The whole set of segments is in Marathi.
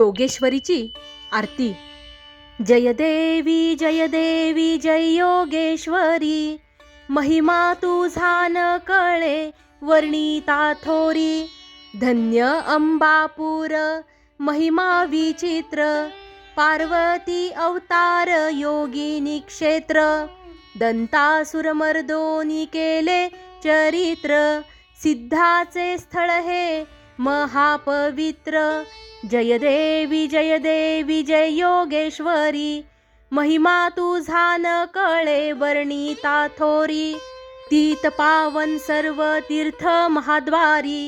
योगेश्वरीची आरती। जय देवी जय योगेश्वरी, महिमा तुझा न कळे वर्णिता थोरी। धन्य अंबापूर महिमा विचित्र, पार्वती अवतार योगिनी क्षेत्र। दंतासुरमर्दोनी केले चरित्र, सिद्धाचे स्थळ हे महापवित्र। जय देवी जय योगेश्वरी, महिमा तुझा न कळे वर्णिता थोरी। तीत पावन सर्व तीर्थ महाद्वारी,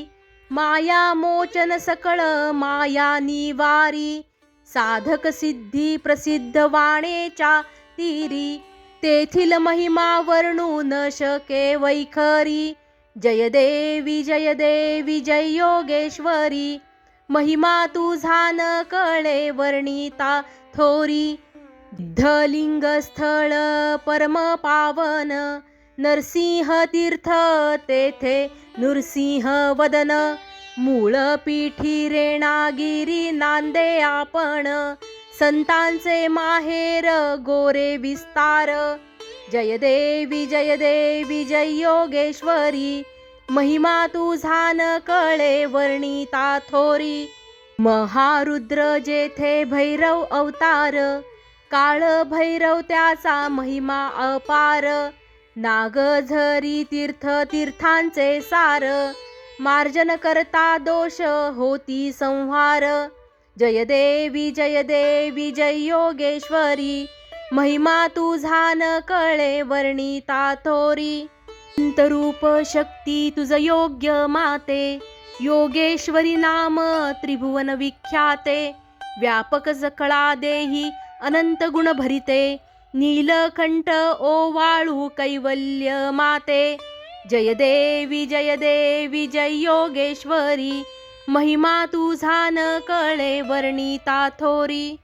माया मोचन सकळ माया निवारी। साधक सिद्धी प्रसिद्ध वाणेच्या तीरी, तेथील महिमा वर्णू न शके वैखरी। जय देवी जय योगेश्वरी, महिमा तुझा न कळे वर्णिता थोरी। सिद्धलिंग स्थळ परम पावन, नरसिंह तीर्थ तेथे नृसिंह वदन। मूळ पीठी रेणागिरी नांदे आपण, संतांचे माहेर गोरे विस्तार। जय देवी जय योगेश्वरी, महिमा तुझा न कळे वर्णिता थोरी। महारुद्र जेथे भैरव अवतार, काळ भैरव त्याचा महिमा अपार। नागझरी तीर्थ तीर्थांचे सार, मार्जन करता दोष होती संहार। जय देवी जय योगेश्वरी, महिमा तुझा न कळे वर्णिता थोरी। रूप शक्ती तुझ योग्य माते, योगेश्वरी नाम त्रिभुवन विख्याते। व्यापक सकळा देही अनंत गुण भरिते, नीलकंठ ओवाळू कैवल्य माते। जय देवी जय योगेश्वरी, महिमा तुझा न कळे वर्णिता थोरी।